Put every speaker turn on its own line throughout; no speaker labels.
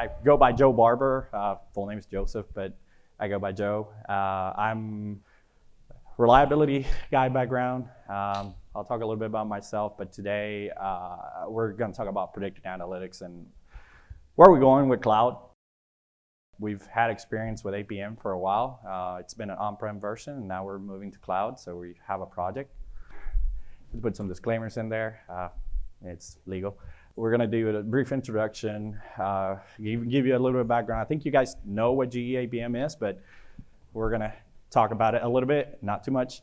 I go by Joe Barber. Full name is Joseph, but I go by Joe. I'm reliability guy background. I'll talk a little bit about myself, but today we're going to talk about predictive analytics and where we're going with cloud. We've had experience with APM for a while. It's been an on-prem version, and now we're moving to cloud, so we have a project. Let's put some disclaimers in there. It's legal. We're going to do a brief introduction, give you a little bit of background. I think you guys know what GE APM is, but we're going to talk about it a little bit, not too much.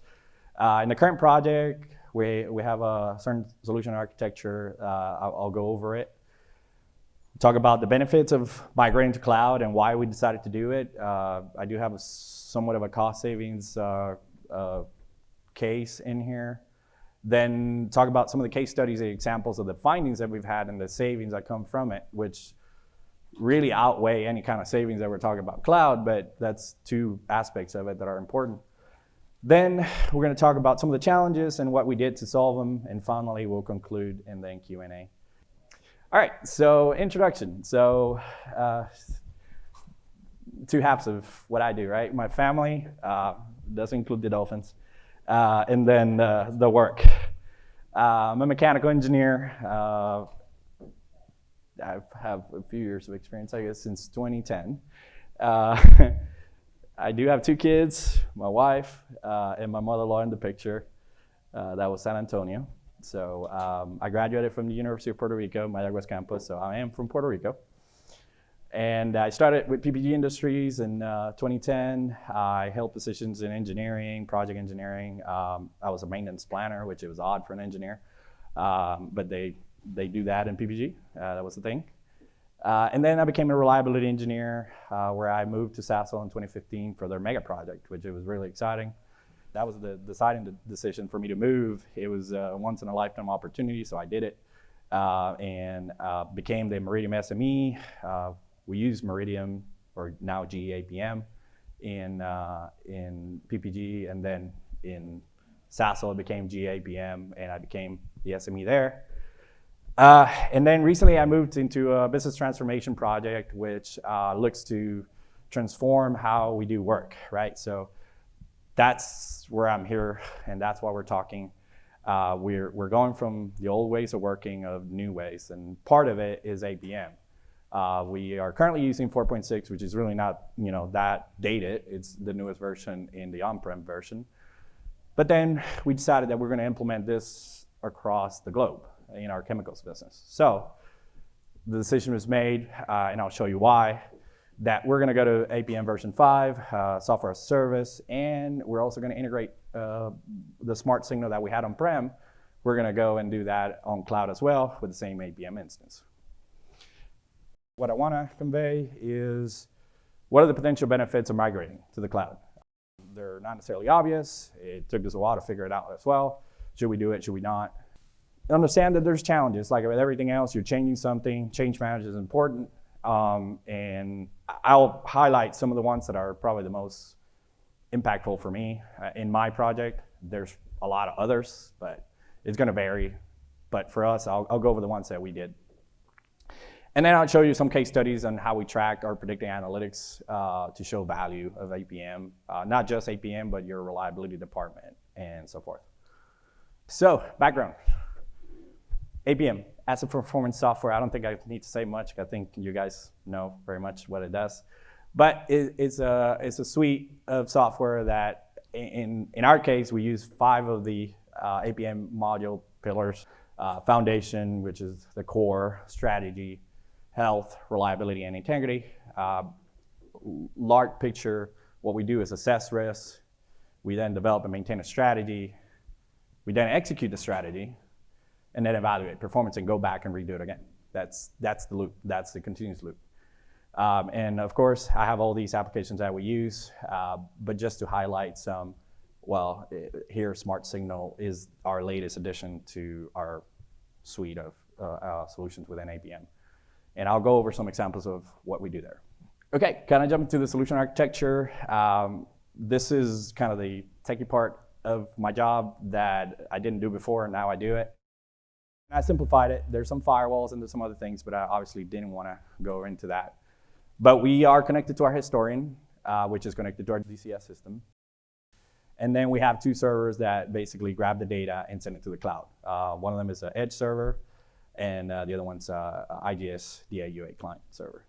In the current project, we have a certain solution architecture. I'll go over it. Talk about the benefits of migrating to cloud and why we decided to do it. I do have somewhat of a cost savings case in here. Then talk about some of the case studies and examples of the findings that we've had and the savings that come from it, which really outweigh any kind of savings that we're talking about cloud, but that's two aspects of it that are important. Then we're going to talk about some of the challenges and what we did to solve them, and finally we'll conclude and then Q&A. All right, so introduction. So two halves of what I do, right? My family does include the dolphins. And then the work. I'm a mechanical engineer. I have a few years of experience, I guess, since 2010. I do have two kids, my wife, and my mother-in-law in the picture. That was San Antonio. So I graduated from the University of Puerto Rico, Mayagüez campus, so I am from Puerto Rico. And I started with PPG Industries in 2010. I held positions in engineering, project engineering. I was a maintenance planner, which it was odd for an engineer, but they do that in PPG. That was the thing. And then I became a reliability engineer, where I moved to Sasol in 2015 for their mega project, which it was really exciting. That was the deciding decision for me to move. It was a once in a lifetime opportunity, so I did it, and became the Meridian SME. We use Meridian, or now GE APM, in PPG, and then in Sasol it became GE APM, and I became the SME there. And then recently I moved into a business transformation project, which looks to transform how we do work, right? So that's where I'm here, and that's why we're talking. We're going from the old ways of working of new ways, and part of it is APM. We are currently using 4.6, which is really not, that dated. It's the newest version in the on-prem version. But then we decided that we're going to implement this across the globe in our chemicals business. So the decision was made, and I'll show you why, that we're going to go to APM version 5, software as a service, and we're also going to integrate the SmartSignal that we had on-prem. We're going to go and do that on cloud as well with the same APM instance. What I want to convey is what are the potential benefits of migrating to the cloud? They're not necessarily obvious. It took us a while to figure it out as well. Should we do it? Should we not? Understand that there's challenges. Like with everything else, you're changing something. Change management is important. And I'll highlight some of the ones that are probably the most impactful for me in my project. There's a lot of others, but it's going to vary. But for us, I'll go over the ones that we did. And then I'll show you some case studies on how we tracked our predictive analytics to show value of APM, not just APM, but your reliability department and so forth. So, background. APM, asset performance software. I don't think I need to say much. I think you guys know very much what it does. But it's a suite of software that, in our case, we use 5 of the APM module pillars. Foundation, which is the core, strategy, health, reliability, and integrity. Large picture, what we do is assess risks. We then develop and maintain a strategy. We then execute the strategy, and then evaluate performance and go back and redo it again. That's the loop. That's the continuous loop. And of course, I have all these applications that we use, but just to highlight some, here SmartSignal is our latest addition to our suite of solutions within APM. And I'll go over some examples of what we do there. Okay, kind of jump into the solution architecture. This is kind of the techie part of my job that I didn't do before, and now I do it. I simplified it. There's some firewalls and there's some other things, but I obviously didn't want to go into that. But we are connected to our historian, which is connected to our DCS system. And then we have 2 servers that basically grab the data and send it to the cloud. One of them is an edge server, and the other one's IGS DAUA client server.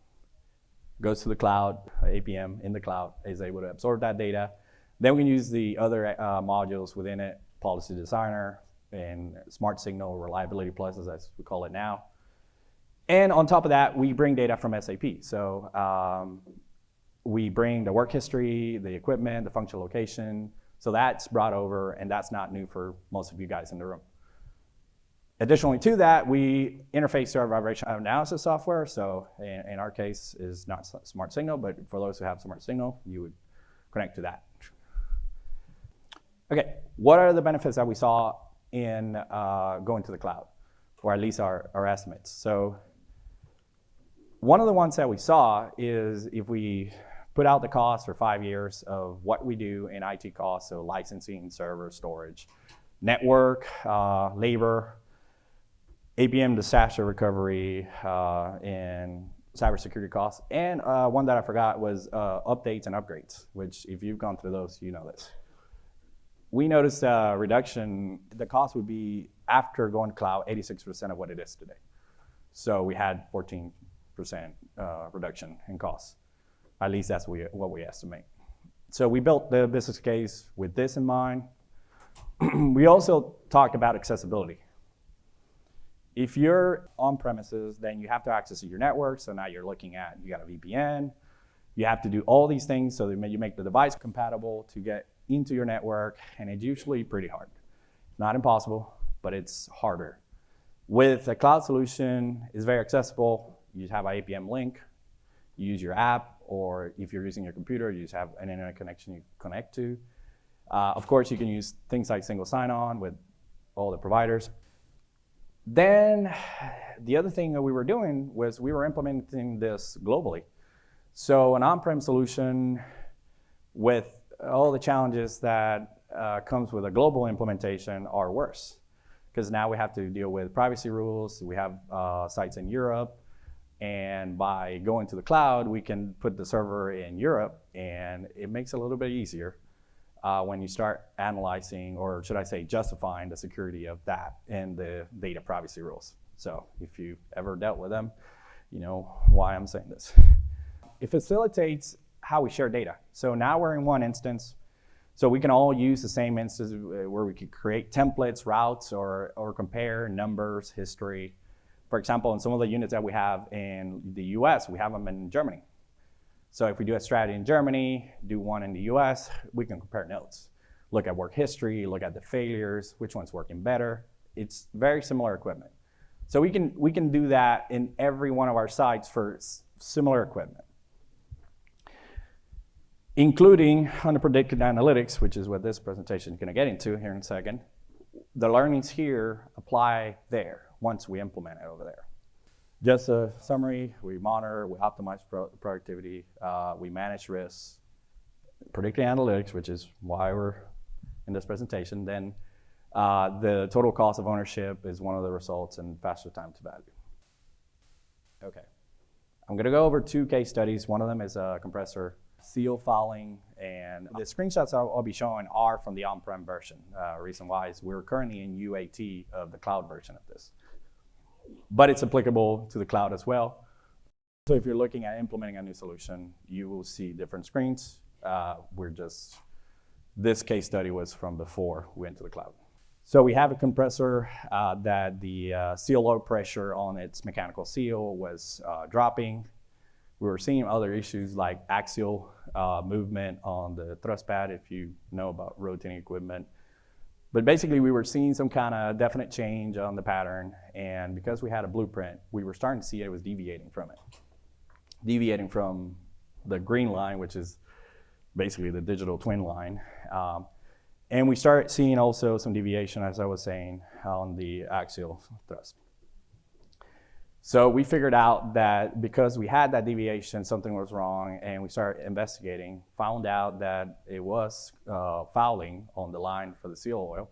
Goes to the cloud, APM in the cloud is able to absorb that data. Then we can use the other modules within it, Policy Designer and SmartSignal, Reliability Plus, as we call it now. And on top of that, we bring data from SAP. So we bring the work history, the equipment, the functional location. So that's brought over, and that's not new for most of you guys in the room. Additionally to that, we interface to our vibration analysis software. So in our case, is not SmartSignal, but for those who have SmartSignal, you would connect to that. Okay, what are the benefits that we saw in going to the cloud, or at least our estimates? So one of the ones that we saw is if we put out the cost for 5 years of what we do in IT costs, so licensing, server, storage, network, labor, APM disaster recovery, and cybersecurity costs. And one that I forgot was updates and upgrades, which if you've gone through those, you know this. We noticed a reduction, the cost would be, after going to cloud, 86% of what it is today. So we had 14% reduction in costs. At least that's what we estimate. So we built the business case with this in mind. We also talked about accessibility. If you're on premises, then you have to access your network. So now you're looking at, you got a VPN. You have to do all these things so that you make the device compatible to get into your network, and it's usually pretty hard. Not impossible, but it's harder. With a cloud solution, it's very accessible. You have an APM link, you use your app, or if you're using your computer, you just have an internet connection you connect to. Of course, you can use things like single sign-on with all the providers. Then the other thing that we were doing was we were implementing this globally. So an on-prem solution with all the challenges that comes with a global implementation are worse, because now we have to deal with privacy rules. We have sites in Europe, and by going to the cloud, we can put the server in Europe, and it makes it a little bit easier when you start analyzing, or should I say justifying, the security of that and the data privacy rules. So if you've ever dealt with them, you know why I'm saying this. It facilitates how we share data. So now we're in one instance, so we can all use the same instance where we could create templates, routes, or compare numbers, history. For example, in some of the units that we have in the US, we have them in Germany. So if we do a strategy in Germany, do one in the US, we can compare notes. Look at work history, look at the failures, which one's working better. It's very similar equipment. So we can do that in every one of our sites for similar equipment, including under predictive analytics, which is what this presentation is going to get into here in a second. The learnings here apply there once we implement it over there. Just a summary: we monitor, we optimize productivity, we manage risks, predictive analytics, which is why we're in this presentation. Then the total cost of ownership is one of the results, and faster time to value. Okay, I'm going to go over 2 case studies. One of them is a compressor seal fouling, and the screenshots I'll be showing are from the on-prem version. Reason why is we're currently in UAT of the cloud version of this, but it's applicable to the cloud as well. So if you're looking at implementing a new solution, you will see different screens. This case study was from before we went to the cloud. So we have a compressor that the seal oil pressure on its mechanical seal was dropping. We were seeing other issues like axial movement on the thrust pad, if you know about rotating equipment. But basically, we were seeing some kind of definite change on the pattern, and because we had a blueprint, we were starting to see it was deviating from it. Deviating from the green line, which is basically the digital twin line. And we started seeing also some deviation, as I was saying, on the axial thrust. So we figured out that because we had that deviation, something was wrong, and we started investigating, found out that it was fouling on the line for the seal oil.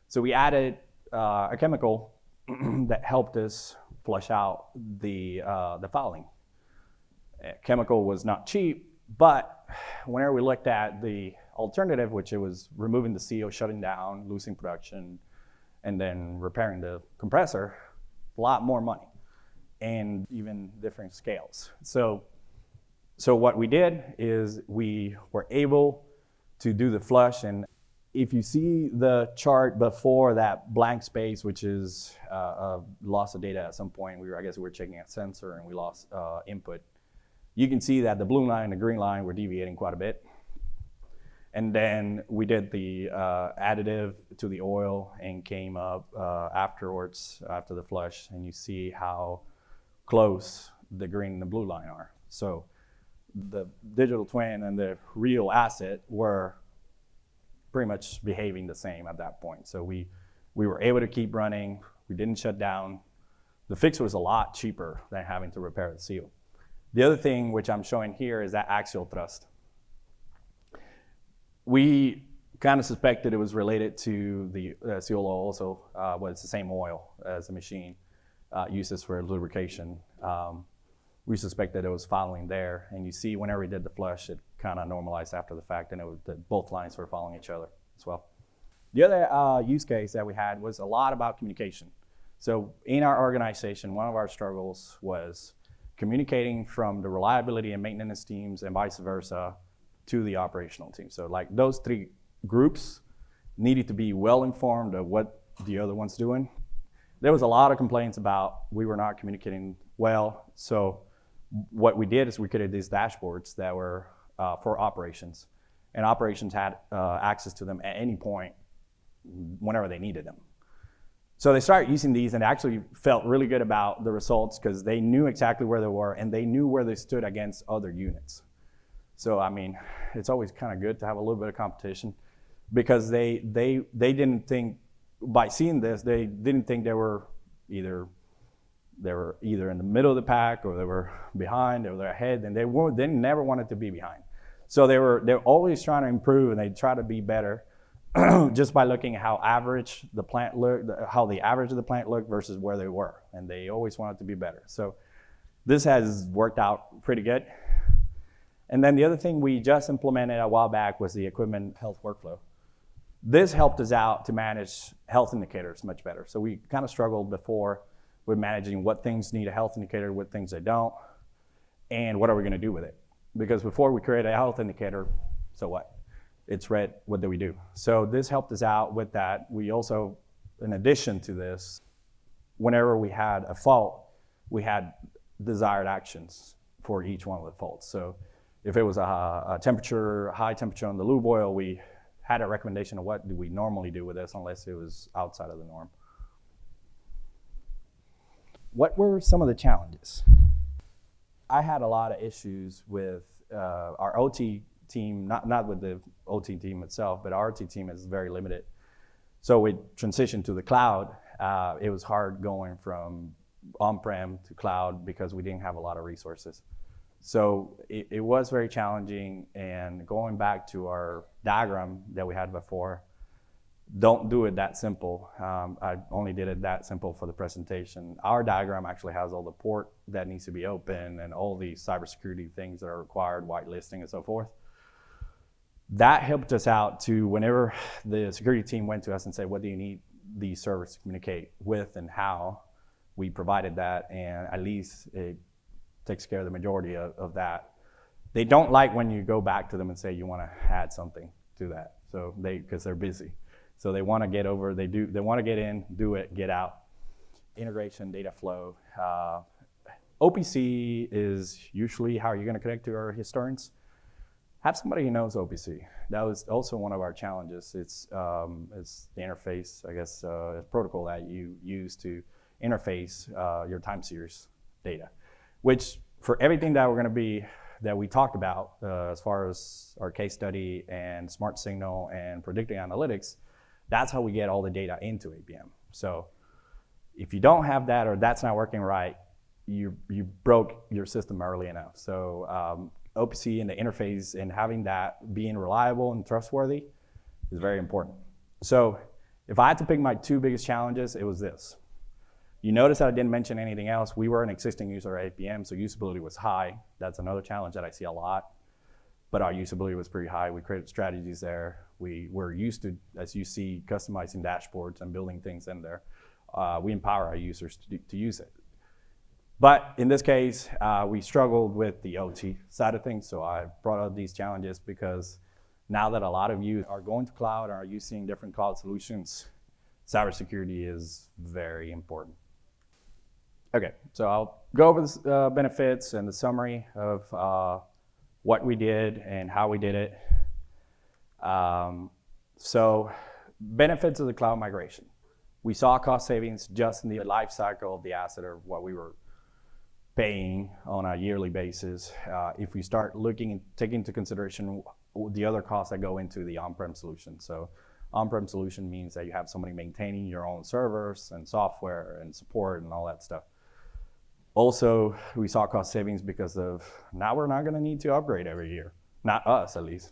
So we added a chemical that helped us flush out the fouling. Chemical was not cheap, but whenever we looked at the alternative, which it was removing the seal, shutting down, losing production, and then repairing the compressor, a lot more money and even different scales. So what we did is we were able to do the flush, and if you see the chart before that blank space, which is a loss of data at some point, I guess we were checking a sensor and we lost input. You can see that the blue line and the green line were deviating quite a bit. And then we did the additive to the oil and came up afterwards, after the flush, and you see how close the green and the blue line are. So the digital twin and the real asset were pretty much behaving the same at that point. So we were able to keep running. We didn't shut down. The fix was a lot cheaper than having to repair the seal. The other thing which I'm showing here is that axial thrust. We kind of suspected it was related to the seal oil, so it's the same oil as the machine uses for lubrication. We suspected it was following there, and you see whenever we did the flush, it kind of normalized after the fact, and both lines were following each other as well. The other use case that we had was a lot about communication. So in our organization, one of our struggles was communicating from the reliability and maintenance teams and vice versa to the operational team. So like those three groups needed to be well informed of what the other one's doing. There was a lot of complaints about we were not communicating well. So what we did is we created these dashboards that were for operations, and operations had access to them at any point whenever they needed them. So they started using these and actually felt really good about the results because they knew exactly where they were and they knew where they stood against other units. So I mean, it's always kind of good to have a little bit of competition because they didn't think, by seeing this, they didn't think they were either in the middle of the pack or they were behind or they're ahead, and they never wanted to be behind. So they're always trying to improve and they try to be better just by looking at how average the plant looked, how the average of the plant looked versus where they were, and they always wanted to be better. So this has worked out pretty good. And then the other thing we just implemented a while back was the equipment health workflow. This helped us out to manage health indicators much better. So we kind of struggled before with managing what things need a health indicator, what things they don't, and what are we going to do with it? Because before we create a health indicator, so what? It's red, what do we do? So this helped us out with that. We also, in addition to this, whenever we had a fault, we had desired actions for each one of the faults. So if it was a high temperature on the lube oil, we had a recommendation of what do we normally do with this unless it was outside of the norm. What were some of the challenges? I had a lot of issues with our OT team, not with the OT team itself, but our OT team is very limited. So we transitioned to the cloud. It was hard going from on-prem to cloud because we didn't have a lot of resources. So it was very challenging, and going back to our diagram that we had before, don't do it that simple. I only did it that simple for the presentation. Our diagram actually has all the port that needs to be open and all the cybersecurity things that are required, whitelisting and so forth. That helped us out to whenever the security team went to us and said, what do you need these servers to communicate with and how? We provided that, and at least it takes care of the majority of that. They don't like when you go back to them and say you want to add something to that, so because they're busy. So they want to get over, they want to get in, do it, get out. Integration, data flow. OPC is usually how you're going to connect to our historians. Have somebody who knows OPC. That was also one of our challenges. It's the interface, I guess, protocol that you use to interface your time series data, which for everything that we talked about as far as our case study and SmartSignal and predictive analytics, that's how we get all the data into APM. So if you don't have that or that's not working right, you broke your system early enough. So OPC and the interface and having that being reliable and trustworthy is very important. So if I had to pick my two biggest challenges, it was this. You notice that I didn't mention anything else. We were an existing user of APM, so usability was high. That's another challenge that I see a lot. But our usability was pretty high. We created strategies there. We were used to, as you see, customizing dashboards and building things in there. We empower our users to use it. But in this case, we struggled with the OT side of things. So I brought up these challenges because now that a lot of you are going to cloud and are using different cloud solutions, cybersecurity is very important. Okay, so I'll go over the benefits and the summary of what we did and how we did it. So benefits of the cloud migration. We saw cost savings just in the life cycle of the asset or what we were paying on a yearly basis. If we start looking and taking into consideration the other costs that go into the on-prem solution. So on-prem solution means that you have somebody maintaining your own servers and software and support and all that stuff. Also, we saw cost savings because of now we're not going to need to upgrade every year. Not us, at least.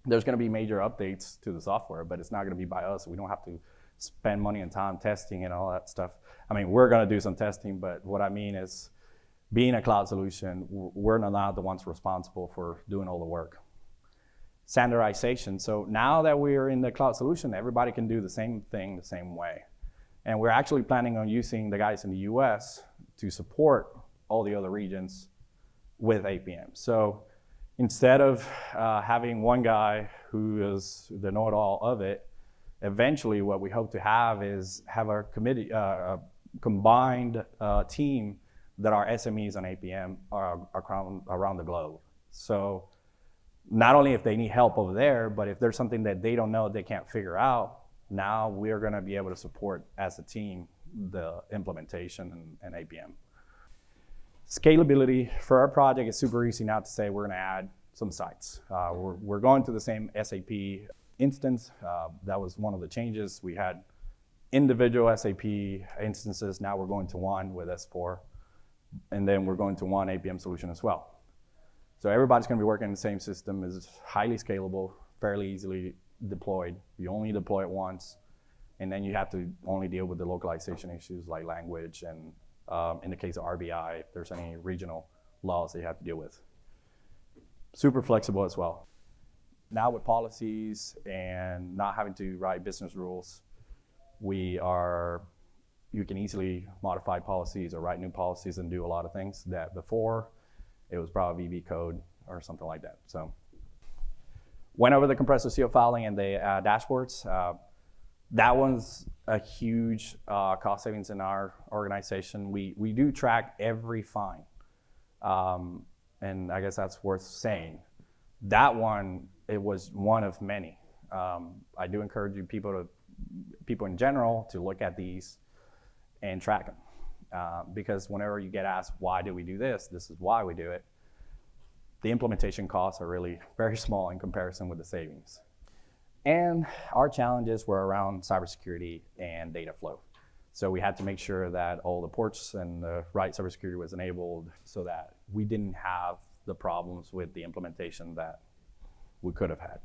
There's going to be major updates to the software, but it's not going to be by us. We don't have to spend money and time testing and all that stuff. I mean, we're going to do some testing, but what I mean is being a cloud solution, we're not the ones responsible for doing all the work. Standardization. So now that we're in the cloud solution, everybody can do the same thing the same way. And we're actually planning on using the guys in the US to support all the other regions with APM. So instead of having one guy who is the know-it-all of it, eventually what we hope to have is have a committee, a combined team that are SMEs on APM are around the globe. So not only if they need help over there, but if there's something that they don't know, they can't figure out, now we're going to be able to support as a team the implementation and APM. Scalability for our project is super easy now to say we're going to add some sites. We're going to the same SAP instance. That was one of the changes. We had individual SAP instances. Now we're going to one with S4, and then we're going to one APM solution as well. So everybody's going to be working in the same system. It's highly scalable, fairly easily deployed. You only deploy it once, and then you have to only deal with the localization issues like language and in the case of RBI, if there's any regional laws that you have to deal with. Super flexible as well. Now with policies and not having to write business rules, you can easily modify policies or write new policies and do a lot of things that before it was probably VB code or something like that. So went over the compressor CO filing and the dashboards. That one's a huge cost savings in our organization. We do track every fine, and I guess that's worth saying. That one, it was one of many. I do encourage you people in general to look at these and track them, because whenever you get asked why do we do this is why we do it. The implementation costs are really very small in comparison with the savings. And our challenges were around cybersecurity and data flow. So we had to make sure that all the ports and the right cybersecurity was enabled so that we didn't have the problems with the implementation that we could have had.